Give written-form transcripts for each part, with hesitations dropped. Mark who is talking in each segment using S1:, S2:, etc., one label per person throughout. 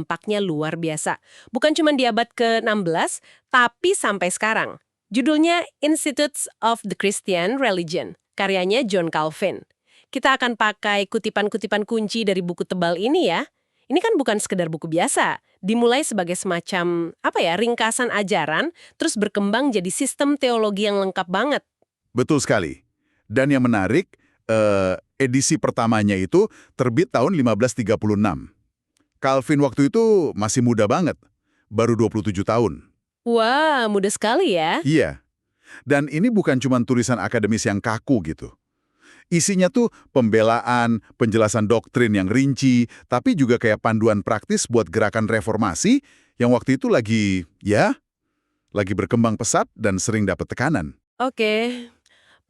S1: Dampaknya luar biasa. Bukan cuma di abad ke-16, tapi sampai sekarang. Judulnya Institutes of the Christian Religion, karyanya John Calvin. Kita akan pakai kutipan-kutipan kunci dari buku tebal ini ya. Ini kan bukan sekedar buku biasa. Dimulai sebagai semacam, ringkasan ajaran, terus berkembang jadi sistem teologi yang lengkap banget.
S2: Betul sekali. Dan yang menarik, edisi pertamanya itu terbit tahun 1536. Calvin waktu itu masih muda banget, baru 27 tahun.
S1: Wah, mudah sekali ya.
S2: Iya, dan ini bukan cuma tulisan akademis yang kaku gitu. Isinya tuh pembelaan, penjelasan doktrin yang rinci, tapi juga kayak panduan praktis buat gerakan reformasi yang waktu itu lagi berkembang pesat dan sering dapat tekanan.
S1: Oke.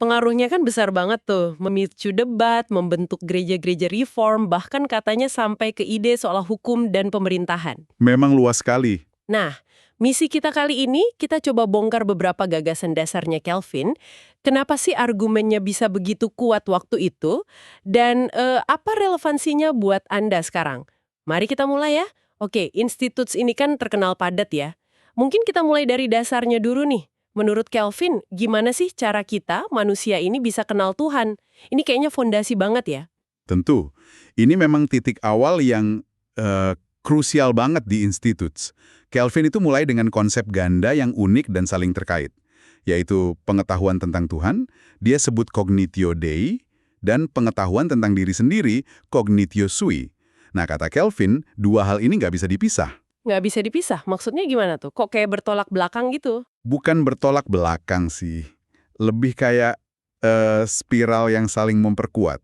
S1: Pengaruhnya kan besar banget tuh, memicu debat, membentuk gereja-gereja reform, bahkan katanya sampai ke ide soal hukum dan pemerintahan.
S2: Memang luas sekali.
S1: Nah, misi kita kali ini, kita coba bongkar beberapa gagasan dasarnya Calvin. Kenapa sih argumennya bisa begitu kuat waktu itu? Dan apa relevansinya buat Anda sekarang? Mari kita mulai ya. Oke, instituts ini kan terkenal padat ya. Mungkin kita mulai dari dasarnya dulu nih. Menurut Calvin, gimana sih cara kita, manusia ini bisa kenal Tuhan? Ini kayaknya fondasi banget ya.
S2: Tentu, ini memang titik awal yang krusial banget di instituts. Calvin itu mulai dengan konsep ganda yang unik dan saling terkait, yaitu pengetahuan tentang Tuhan, dia sebut cognitio Dei, dan pengetahuan tentang diri sendiri, cognitio sui. Nah, kata Calvin, dua hal ini nggak bisa dipisah.
S1: Nggak bisa dipisah, maksudnya gimana tuh? Kok kayak bertolak belakang gitu?
S2: Bukan bertolak belakang sih, lebih kayak spiral yang saling memperkuat.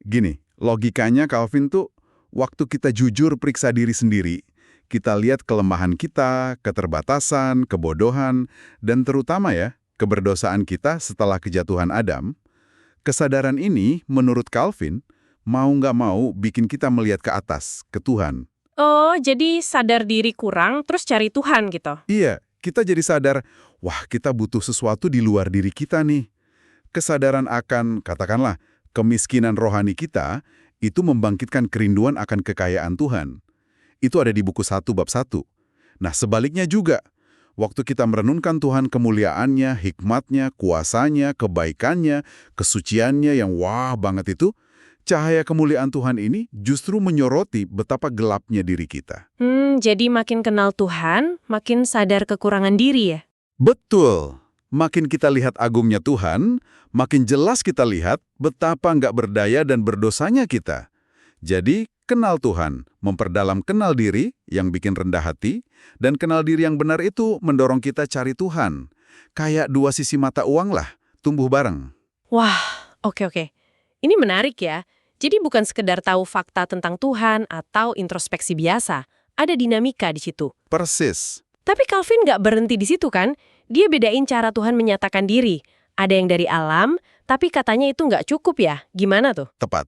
S2: Gini, logikanya Calvin tuh, waktu kita jujur periksa diri sendiri, kita lihat kelemahan kita, keterbatasan, kebodohan, dan terutama keberdosaan kita setelah kejatuhan Adam. Kesadaran ini, menurut Calvin, mau nggak mau bikin kita melihat ke atas, ke Tuhan.
S1: Oh, jadi sadar diri kurang, terus cari Tuhan gitu?
S2: Iya, kita jadi sadar, wah kita butuh sesuatu di luar diri kita nih. Kesadaran akan, katakanlah, kemiskinan rohani kita, itu membangkitkan kerinduan akan kekayaan Tuhan. Itu ada di buku 1 bab 1. Nah, sebaliknya juga, waktu kita merenungkan Tuhan kemuliaannya, hikmatnya, kuasanya, kebaikannya, kesuciannya yang wah banget itu, cahaya kemuliaan Tuhan ini justru menyoroti betapa gelapnya diri kita.
S1: Jadi makin kenal Tuhan, makin sadar kekurangan diri ya?
S2: Betul. Makin kita lihat agungnya Tuhan, makin jelas kita lihat betapa nggak berdaya dan berdosanya kita. Jadi, kenal Tuhan, memperdalam kenal diri yang bikin rendah hati, dan kenal diri yang benar itu mendorong kita cari Tuhan. Kayak dua sisi mata uang lah, tumbuh bareng.
S1: Wah, oke. Ini menarik ya. Jadi bukan sekedar tahu fakta tentang Tuhan atau introspeksi biasa. Ada dinamika di situ.
S2: Persis.
S1: Tapi Calvin nggak berhenti di situ kan? Dia bedain cara Tuhan menyatakan diri. Ada yang dari alam, tapi katanya itu nggak cukup ya. Gimana tuh?
S2: Tepat.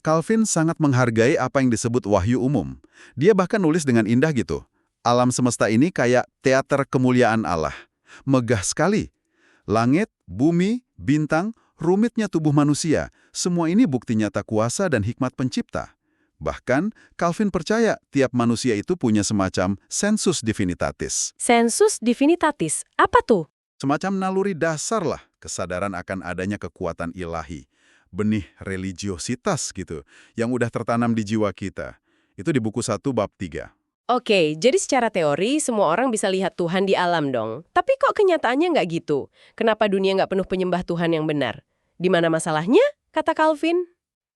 S2: Calvin sangat menghargai apa yang disebut wahyu umum. Dia bahkan nulis dengan indah gitu. Alam semesta ini kayak teater kemuliaan Allah. Megah sekali. Langit, bumi, bintang, rumitnya tubuh manusia, semua ini bukti nyata kuasa dan hikmat pencipta. Bahkan, Calvin percaya tiap manusia itu punya semacam sensus divinitatis.
S1: Sensus divinitatis, apa tuh?
S2: Semacam naluri dasar lah, kesadaran akan adanya kekuatan ilahi. Benih religiositas gitu, yang udah tertanam di jiwa kita. Itu di buku 1 bab 3.
S1: Oke, jadi secara teori semua orang bisa lihat Tuhan di alam dong. Tapi kok kenyataannya nggak gitu? Kenapa dunia nggak penuh penyembah Tuhan yang benar? Di mana masalahnya? Kata Calvin.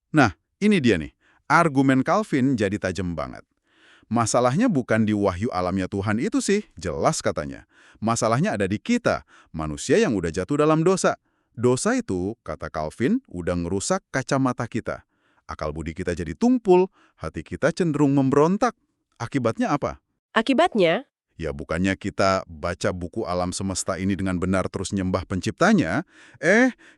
S2: Nah, ini dia nih. Argumen Calvin jadi tajam banget. Masalahnya bukan di wahyu alamnya Tuhan itu sih, jelas katanya. Masalahnya ada di kita, manusia yang udah jatuh dalam dosa. Dosa itu, kata Calvin, udah ngerusak kacamata kita. Akal budi kita jadi tumpul, hati kita cenderung memberontak. Akibatnya apa?
S1: Akibatnya?
S2: Ya bukannya kita baca buku alam semesta ini dengan benar terus nyembah penciptanya,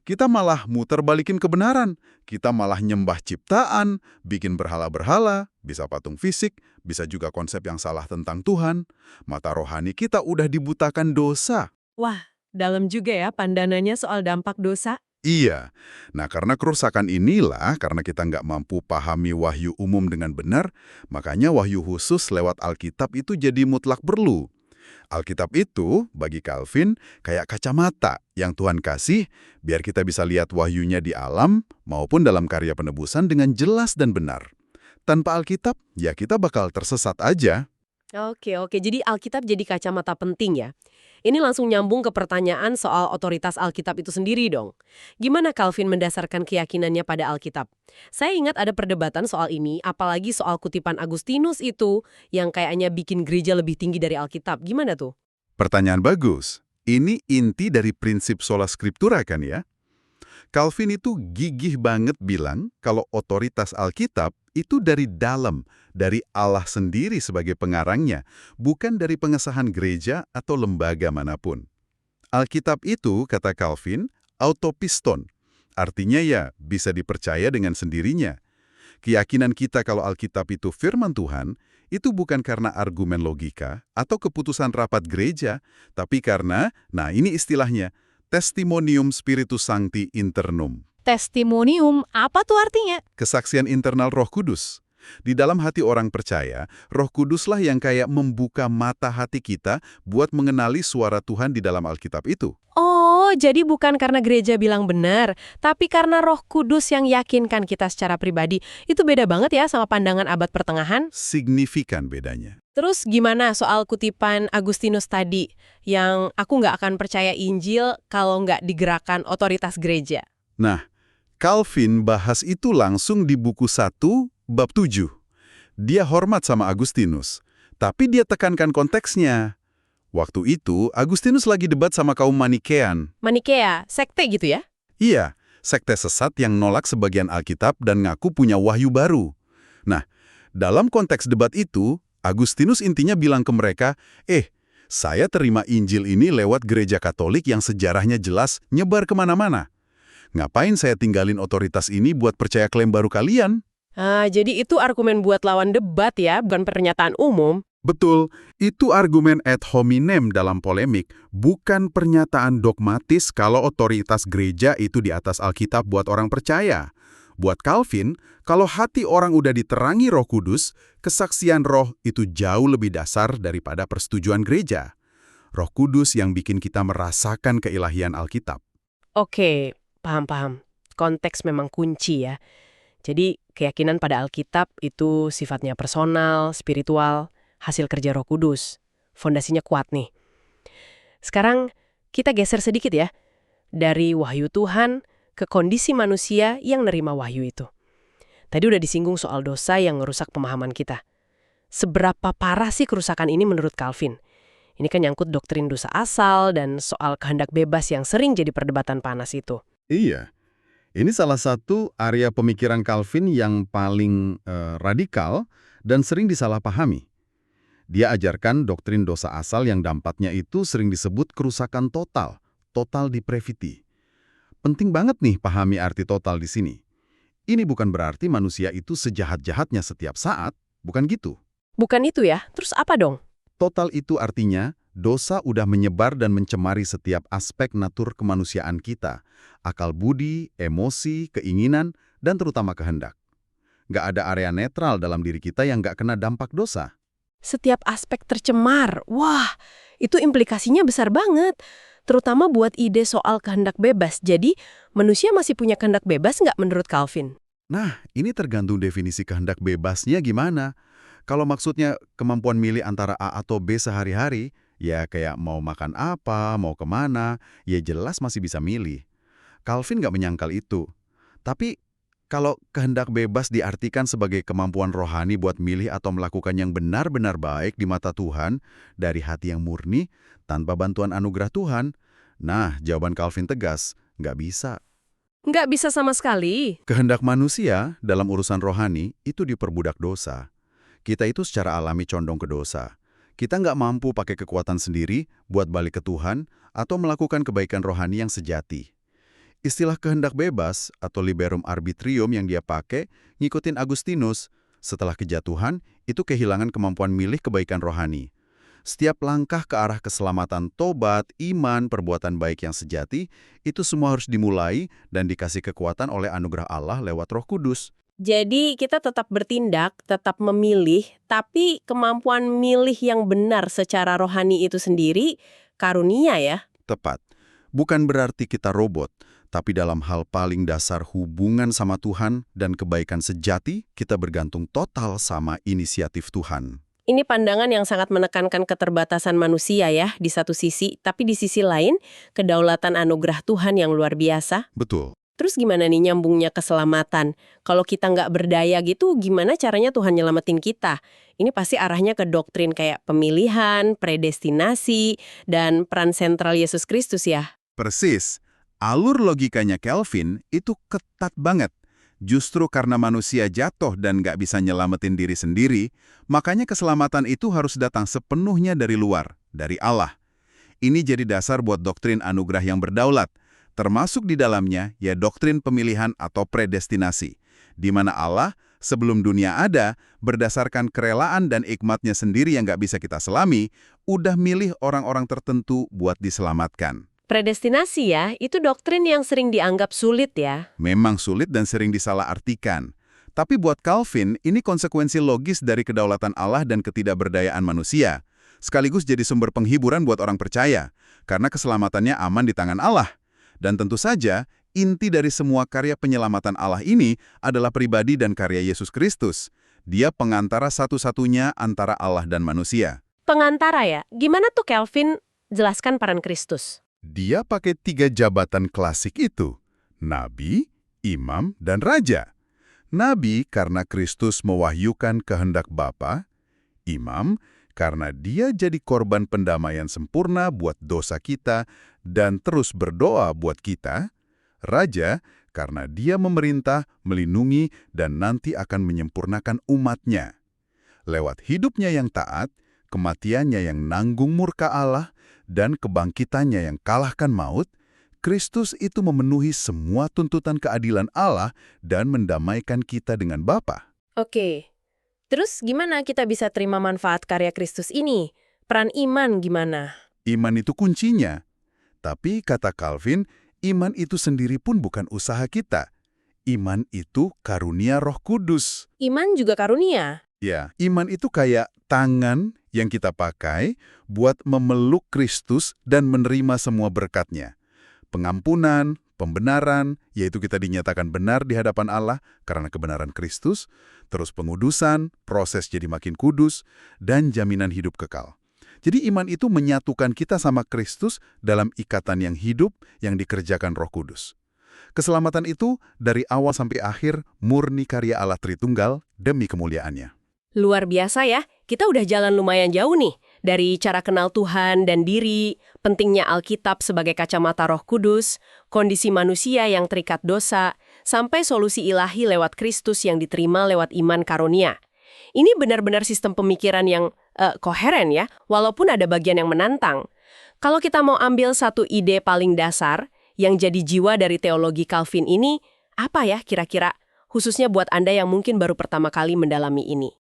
S2: kita malah muter balikin kebenaran. Kita malah nyembah ciptaan, bikin berhala-berhala, bisa patung fisik, bisa juga konsep yang salah tentang Tuhan. Mata rohani kita udah dibutakan dosa.
S1: Wah, dalam juga ya pandangannya soal dampak dosa.
S2: Iya. Nah, karena kerusakan inilah, karena kita nggak mampu pahami wahyu umum dengan benar, makanya wahyu khusus lewat Alkitab itu jadi mutlak perlu. Alkitab itu, bagi Calvin, kayak kacamata yang Tuhan kasih biar kita bisa lihat wahyunya di alam maupun dalam karya penebusan dengan jelas dan benar. Tanpa Alkitab, ya kita bakal tersesat aja.
S1: Oke, oke. Jadi Alkitab jadi kacamata penting ya. Ini langsung nyambung ke pertanyaan soal otoritas Alkitab itu sendiri dong. Gimana Calvin mendasarkan keyakinannya pada Alkitab? Saya ingat ada perdebatan soal ini, apalagi soal kutipan Agustinus itu, yang kayaknya bikin gereja lebih tinggi dari Alkitab. Gimana tuh?
S2: Pertanyaan bagus. Ini inti dari prinsip sola scriptura kan ya? Calvin itu gigih banget bilang kalau otoritas Alkitab itu dari dalam, dari Allah sendiri sebagai pengarangnya, bukan dari pengesahan gereja atau lembaga manapun. Alkitab itu, kata Calvin, autopiston. Artinya ya bisa dipercaya dengan sendirinya. Keyakinan kita kalau Alkitab itu firman Tuhan, itu bukan karena argumen logika atau keputusan rapat gereja, tapi karena, nah ini istilahnya, testimonium spiritus sancti internum.
S3: Testimonium, apa tuh artinya?
S2: Kesaksian internal Roh Kudus. Di dalam hati orang percaya, Roh Kuduslah yang kayak membuka mata hati kita buat mengenali suara Tuhan di dalam Alkitab itu.
S1: Oh, jadi bukan karena gereja bilang benar, tapi karena Roh Kudus yang yakinkan kita secara pribadi. Itu beda banget ya sama pandangan abad pertengahan.
S2: Signifikan bedanya.
S1: Terus gimana soal kutipan Agustinus tadi, yang aku nggak akan percaya Injil kalau nggak digerakkan otoritas gereja?
S2: Nah, Calvin bahas itu langsung di buku 1, bab 7. Dia hormat sama Agustinus, tapi dia tekankan konteksnya. Waktu itu, Agustinus lagi debat sama kaum Manikean.
S1: Manikea, sekte gitu ya?
S2: Iya, sekte sesat yang nolak sebagian Alkitab dan ngaku punya wahyu baru. Nah, dalam konteks debat itu, Agustinus intinya bilang ke mereka, saya terima Injil ini lewat gereja Katolik yang sejarahnya jelas nyebar kemana-mana. Ngapain saya tinggalin otoritas ini buat percaya klaim baru kalian?
S1: Jadi itu argumen buat lawan debat ya, bukan pernyataan umum.
S2: Betul, itu argumen ad hominem dalam polemik, bukan pernyataan dogmatis kalau otoritas gereja itu di atas Alkitab buat orang percaya. Buat Calvin, kalau hati orang udah diterangi Roh Kudus, kesaksian roh itu jauh lebih dasar daripada persetujuan gereja. Roh Kudus yang bikin kita merasakan keilahian Alkitab.
S1: Oke, paham-paham. Konteks memang kunci ya. Jadi keyakinan pada Alkitab itu sifatnya personal, spiritual, hasil kerja Roh Kudus. Fondasinya kuat nih. Sekarang kita geser sedikit ya. Dari wahyu Tuhan ke kondisi manusia yang nerima wahyu itu. Tadi udah disinggung soal dosa yang ngerusak pemahaman kita. Seberapa parah sih kerusakan ini menurut Calvin? Ini kan nyangkut doktrin dosa asal dan soal kehendak bebas yang sering jadi perdebatan panas itu.
S2: Iya, ini salah satu area pemikiran Calvin yang paling radikal dan sering disalahpahami. Dia ajarkan doktrin dosa asal yang dampaknya itu sering disebut kerusakan total, total depravity. Penting banget nih pahami arti total di sini. Ini bukan berarti manusia itu sejahat-jahatnya setiap saat, bukan gitu.
S1: Bukan itu ya? Terus apa dong?
S2: Total itu artinya dosa udah menyebar dan mencemari setiap aspek natur kemanusiaan kita, akal budi, emosi, keinginan, dan terutama kehendak. Nggak ada area netral dalam diri kita yang nggak kena dampak dosa.
S1: Setiap aspek tercemar. Wah, itu implikasinya besar banget. Terutama buat ide soal kehendak bebas. Jadi, manusia masih punya kehendak bebas nggak menurut Calvin?
S2: Nah, ini tergantung definisi kehendak bebasnya gimana. Kalau maksudnya kemampuan milih antara A atau B sehari-hari, ya kayak mau makan apa, mau kemana, ya jelas masih bisa milih. Calvin nggak menyangkal itu. Tapi kalau kehendak bebas diartikan sebagai kemampuan rohani buat milih atau melakukan yang benar-benar baik di mata Tuhan dari hati yang murni tanpa bantuan anugerah Tuhan, nah jawaban Calvin tegas, nggak bisa.
S1: Nggak bisa sama sekali.
S2: Kehendak manusia dalam urusan rohani itu diperbudak dosa. Kita itu secara alami condong ke dosa. Kita nggak mampu pakai kekuatan sendiri buat balik ke Tuhan atau melakukan kebaikan rohani yang sejati. Istilah kehendak bebas atau liberum arbitrium yang dia pakai ngikutin Agustinus. Setelah kejatuhan, itu kehilangan kemampuan milih kebaikan rohani. Setiap langkah ke arah keselamatan, tobat, iman, perbuatan baik yang sejati, itu semua harus dimulai dan dikasih kekuatan oleh anugerah Allah lewat Roh Kudus.
S1: Jadi kita tetap bertindak, tetap memilih, tapi kemampuan milih yang benar secara rohani itu sendiri karunia ya.
S2: Tepat. Bukan berarti kita robot, tapi dalam hal paling dasar hubungan sama Tuhan dan kebaikan sejati, kita bergantung total sama inisiatif Tuhan.
S1: Ini pandangan yang sangat menekankan keterbatasan manusia ya di satu sisi, tapi di sisi lain kedaulatan anugerah Tuhan yang luar biasa.
S2: Betul.
S1: Terus gimana nih nyambungnya keselamatan? Kalau kita nggak berdaya gitu, gimana caranya Tuhan nyelamatin kita? Ini pasti arahnya ke doktrin kayak pemilihan, predestinasi, dan peran sentral Yesus Kristus ya.
S2: Persis. Alur logikanya Calvin itu ketat banget. Justru karena manusia jatuh dan nggak bisa nyelamatin diri sendiri, makanya keselamatan itu harus datang sepenuhnya dari luar, dari Allah. Ini jadi dasar buat doktrin anugerah yang berdaulat. Termasuk di dalamnya ya doktrin pemilihan atau predestinasi, di mana Allah sebelum dunia ada, berdasarkan kerelaan dan hikmatnya sendiri yang nggak bisa kita selami, udah milih orang-orang tertentu buat diselamatkan.
S1: Predestinasi ya, itu doktrin yang sering dianggap sulit ya.
S2: Memang sulit dan sering disalahartikan. Tapi buat Calvin, ini konsekuensi logis dari kedaulatan Allah dan ketidakberdayaan manusia. Sekaligus jadi sumber penghiburan buat orang percaya, karena keselamatannya aman di tangan Allah. Dan tentu saja, inti dari semua karya penyelamatan Allah ini adalah pribadi dan karya Yesus Kristus. Dia pengantara satu-satunya antara Allah dan manusia.
S1: Pengantara ya, gimana tuh Calvin jelaskan peran Kristus?
S2: Dia pakai 3 jabatan klasik itu, Nabi, Imam, dan Raja. Nabi karena Kristus mewahyukan kehendak Bapa, Imam karena dia jadi korban pendamaian sempurna buat dosa kita dan terus berdoa buat kita, Raja karena dia memerintah, melindungi, dan nanti akan menyempurnakan umatnya. Lewat hidupnya yang taat, kematiannya yang nanggung murka Allah, dan kebangkitannya yang kalahkan maut, Kristus itu memenuhi semua tuntutan keadilan Allah dan mendamaikan kita dengan Bapa.
S1: Oke, terus gimana kita bisa terima manfaat karya Kristus ini? Peran iman gimana?
S2: Iman itu kuncinya. Tapi kata Calvin, iman itu sendiri pun bukan usaha kita. Iman itu karunia Roh Kudus.
S1: Iman juga karunia.
S2: Ya, iman itu kayak tangan yang kita pakai buat memeluk Kristus dan menerima semua berkat-Nya. Pengampunan, pembenaran, yaitu kita dinyatakan benar di hadapan Allah karena kebenaran Kristus, terus pengudusan, proses jadi makin kudus, dan jaminan hidup kekal. Jadi iman itu menyatukan kita sama Kristus dalam ikatan yang hidup yang dikerjakan Roh Kudus. Keselamatan itu dari awal sampai akhir murni karya Allah Tritunggal demi kemuliaan-Nya.
S1: Luar biasa ya, kita udah jalan lumayan jauh nih. Dari cara kenal Tuhan dan diri, pentingnya Alkitab sebagai kacamata Roh Kudus, kondisi manusia yang terikat dosa, sampai solusi ilahi lewat Kristus yang diterima lewat iman karunia. Ini benar-benar sistem pemikiran yang koheren ya, walaupun ada bagian yang menantang. Kalau kita mau ambil satu ide paling dasar, yang jadi jiwa dari teologi Calvin ini, apa ya kira-kira? Khususnya buat Anda yang mungkin baru pertama kali mendalami ini.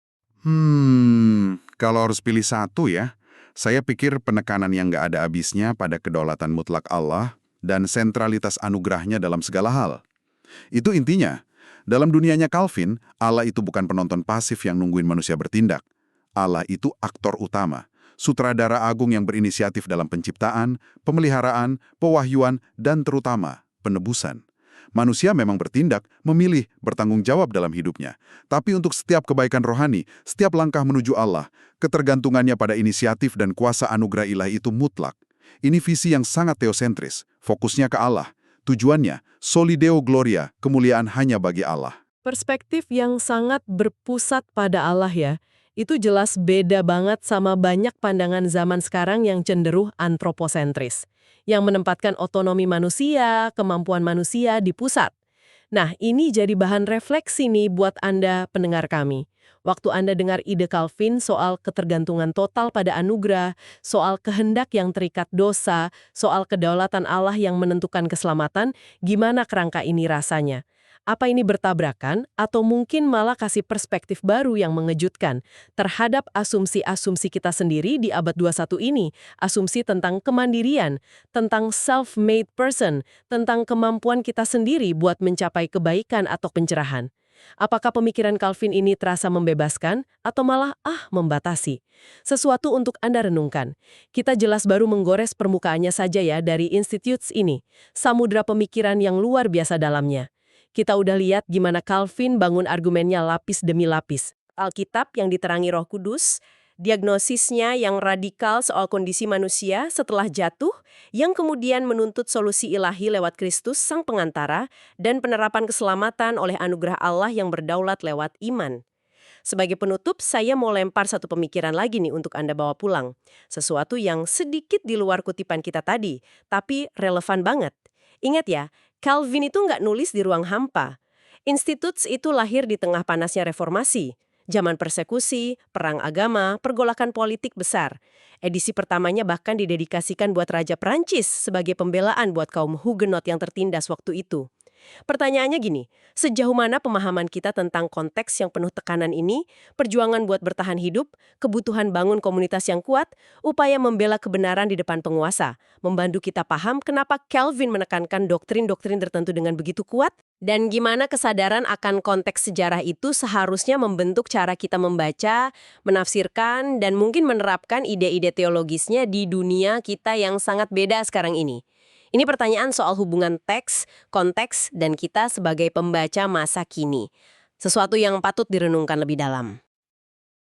S2: Kalau harus pilih satu ya, saya pikir penekanan yang nggak ada habisnya pada kedaulatan mutlak Allah dan sentralitas anugerahnya dalam segala hal. Itu intinya. Dalam dunianya Calvin, Allah itu bukan penonton pasif yang nungguin manusia bertindak. Allah itu aktor utama, sutradara agung yang berinisiatif dalam penciptaan, pemeliharaan, pewahyuan, dan terutama penebusan. Manusia memang bertindak, memilih, bertanggung jawab dalam hidupnya. Tapi untuk setiap kebaikan rohani, setiap langkah menuju Allah, ketergantungannya pada inisiatif dan kuasa anugerah ilahi itu mutlak. Ini visi yang sangat teosentris, fokusnya ke Allah. Tujuannya, soli deo gloria, kemuliaan hanya bagi Allah.
S1: Perspektif yang sangat berpusat pada Allah ya, itu jelas beda banget sama banyak pandangan zaman sekarang yang cenderung antroposentris, yang menempatkan otonomi manusia, kemampuan manusia di pusat. Nah, ini jadi bahan refleksi nih buat Anda pendengar kami. Waktu Anda dengar ide Calvin soal ketergantungan total pada anugerah, soal kehendak yang terikat dosa, soal kedaulatan Allah yang menentukan keselamatan, gimana kerangka ini rasanya? Apa ini bertabrakan atau mungkin malah kasih perspektif baru yang mengejutkan terhadap asumsi-asumsi kita sendiri di abad 21 ini? Asumsi tentang kemandirian, tentang self-made person, tentang kemampuan kita sendiri buat mencapai kebaikan atau pencerahan. Apakah pemikiran Calvin ini terasa membebaskan atau malah membatasi? Sesuatu untuk Anda renungkan. Kita jelas baru menggores permukaannya saja ya dari Institutes ini. Samudra pemikiran yang luar biasa dalamnya. Kita udah lihat gimana Calvin bangun argumennya lapis demi lapis. Alkitab yang diterangi Roh Kudus, diagnosisnya yang radikal soal kondisi manusia setelah jatuh, yang kemudian menuntut solusi ilahi lewat Kristus Sang Pengantara, dan penerapan keselamatan oleh anugerah Allah yang berdaulat lewat iman. Sebagai penutup, saya mau lempar satu pemikiran lagi nih untuk Anda bawa pulang. Sesuatu yang sedikit di luar kutipan kita tadi, tapi relevan banget. Ingat ya, Calvin itu nggak nulis di ruang hampa. Institutes itu lahir di tengah panasnya reformasi. Zaman persekusi, perang agama, pergolakan politik besar. Edisi pertamanya bahkan didedikasikan buat Raja Prancis sebagai pembelaan buat kaum Huguenot yang tertindas waktu itu. Pertanyaannya gini, sejauh mana pemahaman kita tentang konteks yang penuh tekanan ini, perjuangan buat bertahan hidup, kebutuhan bangun komunitas yang kuat, upaya membela kebenaran di depan penguasa, membantu kita paham kenapa Calvin menekankan doktrin-doktrin tertentu dengan begitu kuat, dan gimana kesadaran akan konteks sejarah itu seharusnya membentuk cara kita membaca, menafsirkan, dan mungkin menerapkan ide-ide teologisnya di dunia kita yang sangat beda sekarang ini. Ini pertanyaan soal hubungan teks, konteks, dan kita sebagai pembaca masa kini. Sesuatu yang patut direnungkan lebih dalam.